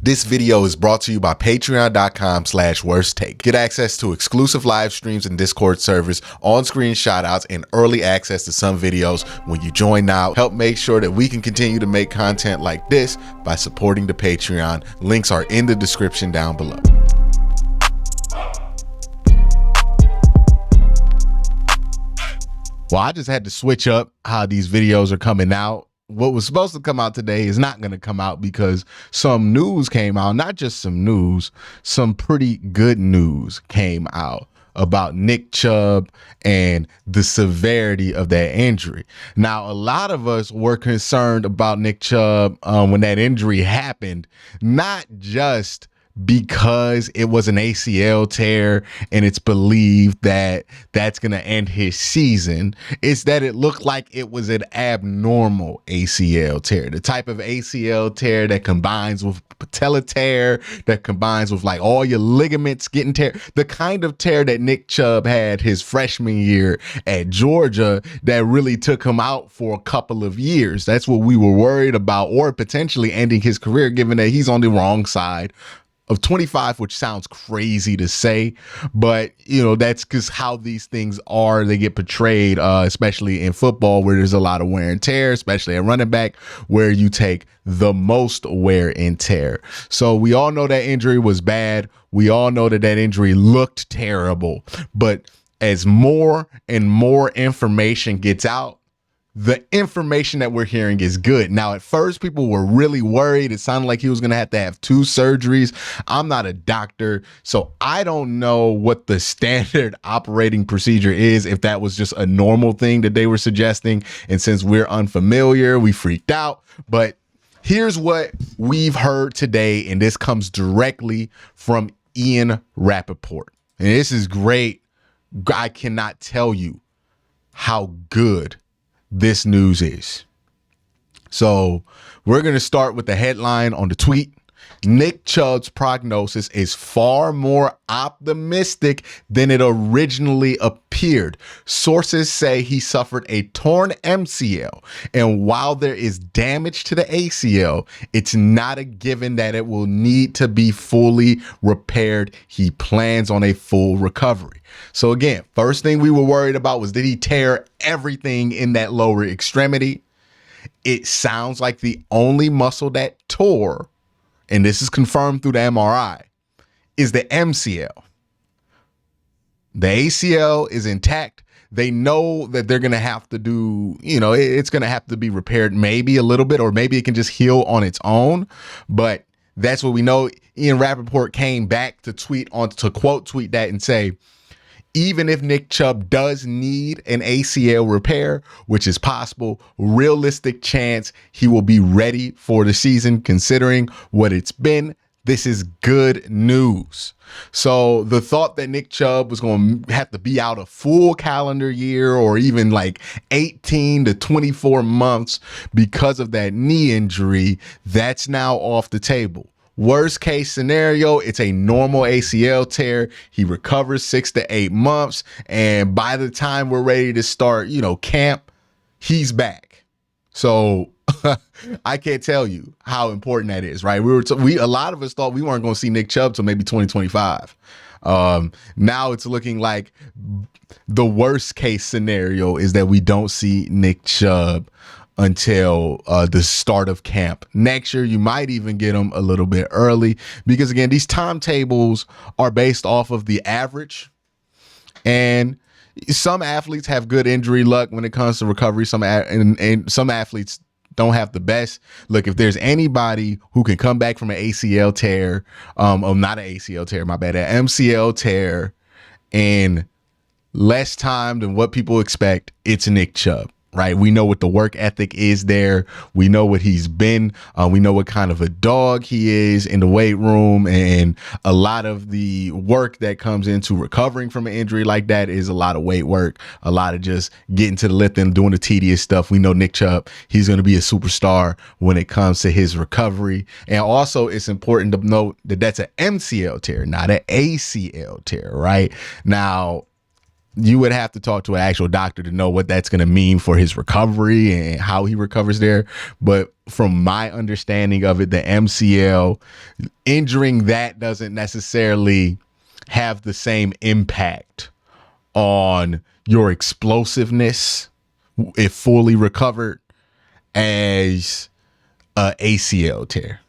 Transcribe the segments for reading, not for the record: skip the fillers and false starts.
This video is brought to you by patreon.com/worsttake. Get access to exclusive live streams and Discord servers, on-screen shoutouts, and early access to some videos when you join now. Help make sure that we can continue to make content like this by supporting the Patreon. Links are in the description down below. Well, I just had to switch up how these videos are coming out. What was supposed to come out today is not going to come out because some news came out. Not just some news, some pretty good news came out about Nick Chubb and the severity of that injury. Now, a lot of us were concerned about Nick Chubb when that injury happened, not just because it was an ACL tear and it's believed that that's going to end his season. It's that it looked like it was an abnormal ACL tear, the type of ACL tear that combines with patella tear, that combines with like all your ligaments getting tear, the kind of tear that Nick Chubb had his freshman year at Georgia that really took him out for a couple of years. That's what we were worried about, or potentially ending his career, given that he's on the wrong side of 25, which sounds crazy to say, but you know, that's because how these things are, they get portrayed, especially in football where there's a lot of wear and tear, especially at running back where you take the most wear and tear. So we all know that injury was bad. We all know that that injury looked terrible, but as more and more information gets out, the information that we're hearing is good. Now, at first, people were really worried. It sounded like he was going to have 2 surgeries. I'm not a doctor, so I don't know what the standard operating procedure is, if that was just a normal thing that they were suggesting. And since we're unfamiliar, we freaked out. But here's what we've heard today, and this comes directly from Ian Rappaport. And this is great. I cannot tell you how good this news is. So we're going to start with the headline on the tweet. Nick Chubb's prognosis is far more optimistic than it originally appeared. Sources say he suffered a torn MCL, and while there is damage to the ACL, it's not a given that it will need to be fully repaired. He plans on a full recovery. So again, first thing we were worried about was, did he tear everything in that lower extremity? It sounds like the only muscle that tore, and this is confirmed through the MRI, is the MCL. The ACL is intact. They know that they're going to have to do, you know, it's going to have to be repaired maybe a little bit, or maybe it can just heal on its own. But that's what we know. Ian Rappaport came back to quote tweet that and say, even if Nick Chubb does need an ACL repair, which is possible, realistic chance he will be ready for the season. Considering what it's been, this is good news. So the thought that Nick Chubb was going to have to be out a full calendar year, or even like 18 to 24 months because of that knee injury, that's now off the table. Worst case scenario, it's a normal ACL tear. He recovers 6 to 8 months. And by the time we're ready to start, you know, camp, he's back. So I can't tell you how important that is, right? A lot of us thought we weren't going to see Nick Chubb till maybe 2025. Now it's looking like the worst case scenario is that we don't see Nick Chubb until the start of camp next year. You might even get them a little bit early, because again, these timetables are based off of the average, and some athletes have good injury luck when it comes to recovery. And some athletes don't have the best. Look, if there's anybody who can come back from an ACL tear, not an ACL tear, my bad, an MCL tear in less time than what people expect, it's Nick Chubb. Right. We know what the work ethic is there. We know what he's been. We know what kind of a dog he is in the weight room. And a lot of the work that comes into recovering from an injury like that is a lot of weight work, a lot of just getting to the lift and doing the tedious stuff. We know Nick Chubb, he's going to be a superstar when it comes to his recovery. And also, it's important to note that that's an MCL tear, not an ACL tear. Right now, you would have to talk to an actual doctor to know what that's going to mean for his recovery and how he recovers there. But from my understanding of it, the MCL, injuring that doesn't necessarily have the same impact on your explosiveness if fully recovered as a ACL tear.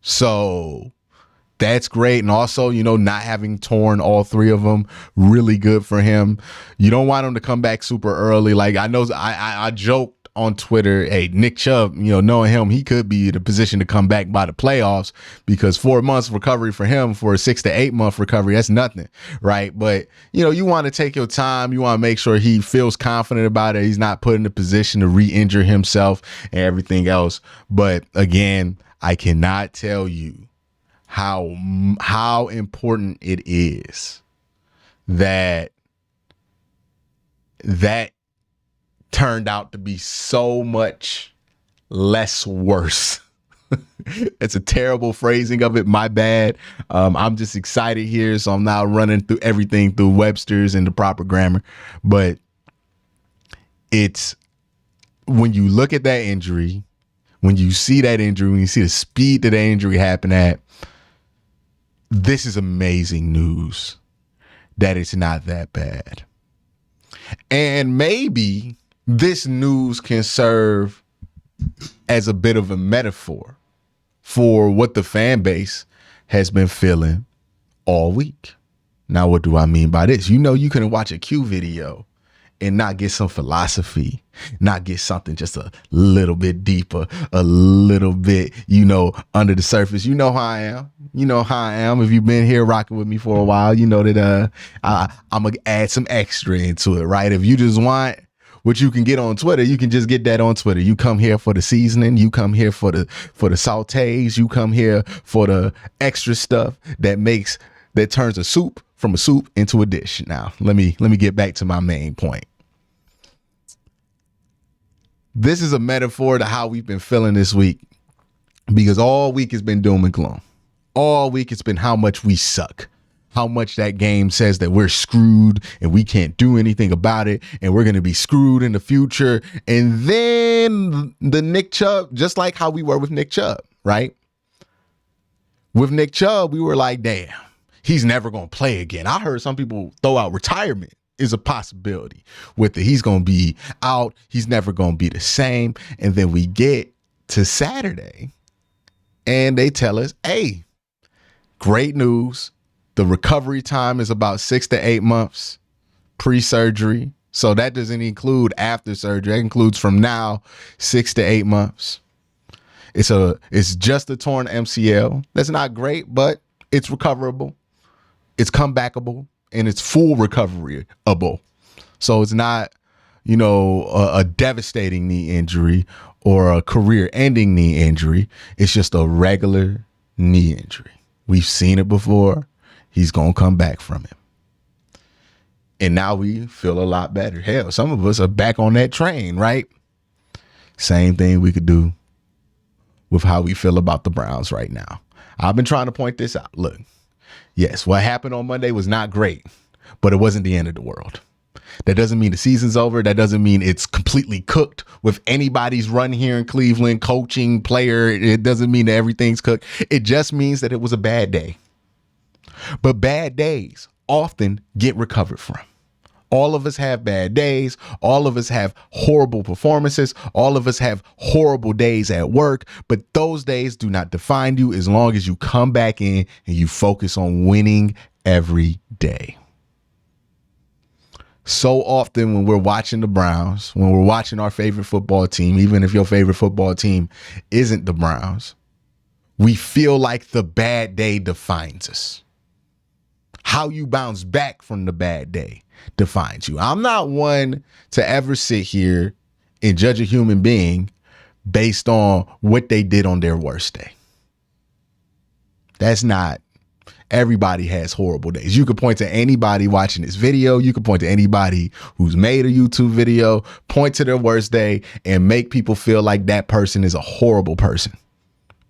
So that's great. And also, not having torn all three of them, really good for him. You don't want him to come back super early. Like, I know I joked on Twitter, hey, Nick Chubb, knowing him, he could be in a position to come back by the playoffs, because 4 months recovery for him for a 6 to 8 month recovery, that's nothing, right? But, you want to take your time. You want to make sure he feels confident about it. He's not put in a position to re-injure himself and everything else. But again, I cannot tell you how important it is that turned out to be so much less worse. It's a terrible phrasing of it. My bad. I'm just excited here, so I'm now running through everything through Webster's and the proper grammar. But it's, when you look at that injury, when you see that injury, when you see the speed that the injury happened at, this is amazing news that it's not that bad. And maybe this news can serve as a bit of a metaphor for what the fan base has been feeling all week. Now, what do I mean by this? You couldn't watch a Q video and not get some philosophy, not get something just a little bit deeper, a little bit, under the surface. You know how I am. You know how I am. If you've been here rocking with me for a while, you know that I'm going to add some extra into it, right? If you just want what you can get on Twitter, you can just get that on Twitter. You come here for the seasoning. You come here for the sautés. You come here for the extra stuff that turns a soup from a soup into a dish. Now, let me get back to my main point. This is a metaphor to how we've been feeling this week, because all week has been doom and gloom. All week it's been how much we suck, how much that game says that we're screwed and we can't do anything about it, and we're going to be screwed in the future. And then the Nick Chubb, just like how we were with Nick Chubb, right? With Nick Chubb, we were like, damn, he's never going to play again. I heard some people throw out retirement is a possibility with it. He's going to be out. He's never going to be the same. And then we get to Saturday and they tell us, hey, great news. The recovery time is about 6 to 8 months pre-surgery. So that doesn't include after surgery. That includes from now 6 to 8 months. It's just a torn MCL. That's not great, but it's recoverable. It's comebackable, and it's full recoveryable. So it's not, a devastating knee injury or a career-ending knee injury. It's just a regular knee injury. We've seen it before. He's going to come back from it. And now we feel a lot better. Hell, some of us are back on that train, right? Same thing we could do with how we feel about the Browns right now. I've been trying to point this out. Look, yes, what happened on Monday was not great, but it wasn't the end of the world. That doesn't mean the season's over. That doesn't mean it's completely cooked with anybody's run here in Cleveland, coaching, player. It doesn't mean that everything's cooked. It just means that it was a bad day. But bad days often get recovered from. All of us have bad days. All of us have horrible performances. All of us have horrible days at work. But those days do not define you as long as you come back in and you focus on winning every day. So often when we're watching the Browns, when we're watching our favorite football team, even if your favorite football team isn't the Browns, we feel like the bad day defines us. How you bounce back from the bad day defines you. I'm not one to ever sit here and judge a human being based on what they did on their worst day. That's not. Everybody has horrible days. You could point to anybody watching this video. You could point to anybody who's made a YouTube video, point to their worst day, and make people feel like that person is a horrible person.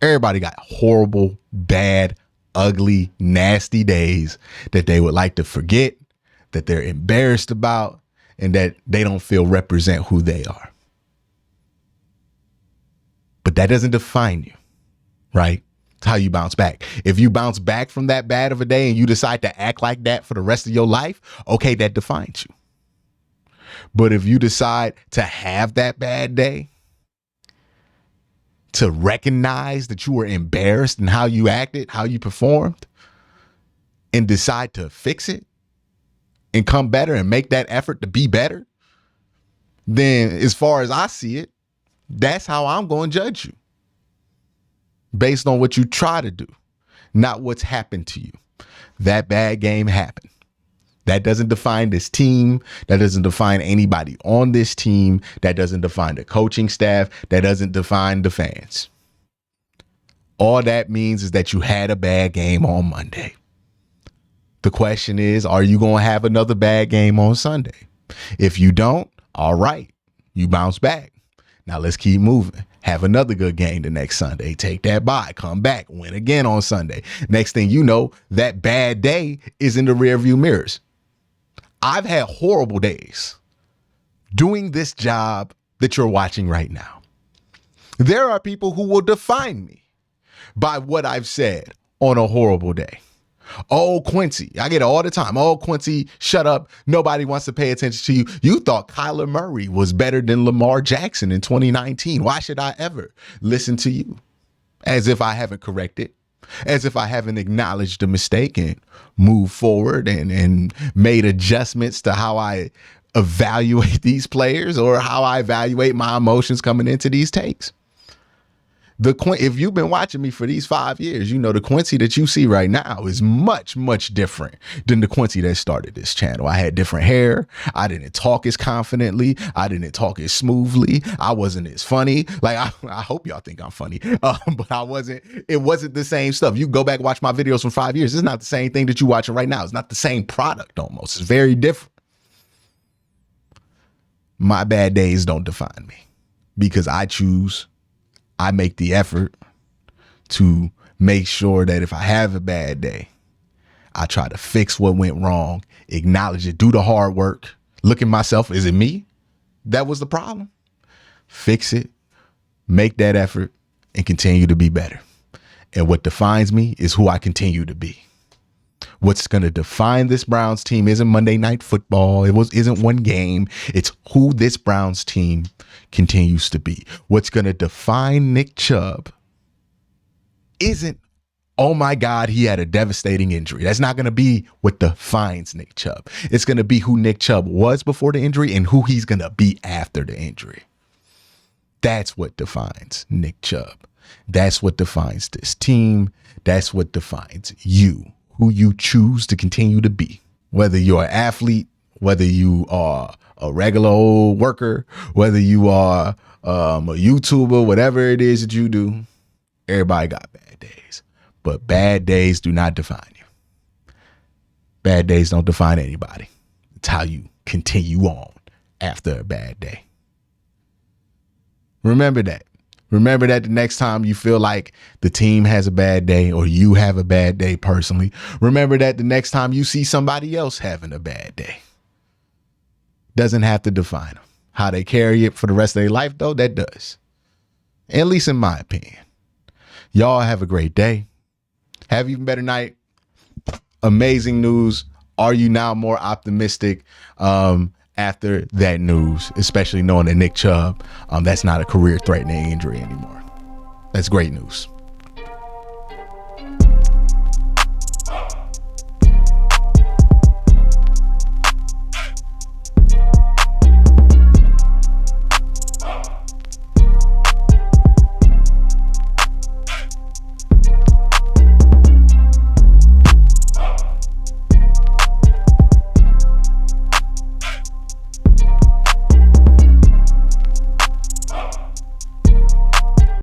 Everybody got horrible, bad, ugly, nasty days that they would like to forget, that they're embarrassed about, and that they don't feel represent who they are. But that doesn't define you, right? It's how you bounce back. If you bounce back from that bad of a day and you decide to act like that for the rest of your life, okay, that defines you. But if you decide to have that bad day, to recognize that you were embarrassed in how you acted, how you performed, and decide to fix it and come better and make that effort to be better, then as far as I see it, that's how I'm going to judge you. Based on what you try to do, not what's happened to you. That bad game happened. That doesn't define this team. That doesn't define anybody on this team. That doesn't define the coaching staff. That doesn't define the fans. All that means is that you had a bad game on Monday. The question is, are you going to have another bad game on Sunday? If you don't, all right, you bounce back. Now let's keep moving. Have another good game the next Sunday. Take that bye. Come back. Win again on Sunday. Next thing you know, that bad day is in the rearview mirrors. I've had horrible days doing this job that you're watching right now. There are people who will define me by what I've said on a horrible day. Oh, Quincy, I get it all the time. Oh, Quincy, shut up. Nobody wants to pay attention to you. You thought Kyler Murray was better than Lamar Jackson in 2019. Why should I ever listen to you? As if I haven't corrected, as if I haven't acknowledged the mistake and moved forward and made adjustments to how I evaluate these players or how I evaluate my emotions coming into these takes. If you've been watching me for these 5 years, you know the Quincy that you see right now is much, much different than the Quincy that started this channel. I had different hair. I didn't talk as confidently. I didn't talk as smoothly. I wasn't as funny. Like, I hope y'all think I'm funny, but it wasn't the same stuff. You go back and watch my videos from 5 years. It's not the same thing that you're watching right now. It's not the same product almost. It's very different. My bad days don't define me because I make the effort to make sure that if I have a bad day, I try to fix what went wrong, acknowledge it, do the hard work, look at myself. Is it me that was the problem? Fix it, make that effort, and continue to be better. And what defines me is who I continue to be. What's going to define this Browns team isn't Monday Night Football. Isn't one game. It's who this Browns team continues to be. What's going to define Nick Chubb isn't, oh my God, he had a devastating injury. That's not going to be what defines Nick Chubb. It's going to be who Nick Chubb was before the injury and who he's going to be after the injury. That's what defines Nick Chubb. That's what defines this team. That's what defines you. Who you choose to continue to be, whether you're an athlete, whether you are a regular old worker, whether you are a YouTuber, whatever it is that you do, everybody got bad days, but bad days do not define you. Bad days don't define anybody. It's how you continue on after a bad day. Remember that. Remember that the next time you feel like the team has a bad day or you have a bad day personally, remember that the next time you see somebody else having a bad day. Doesn't have to define them. How they carry it for the rest of their life, though, that does. At least in my opinion. Y'all have a great day. Have even better night. Amazing news. Are you now more optimistic after that news, especially knowing that Nick Chubb, that's not a career-threatening injury anymore? That's great news.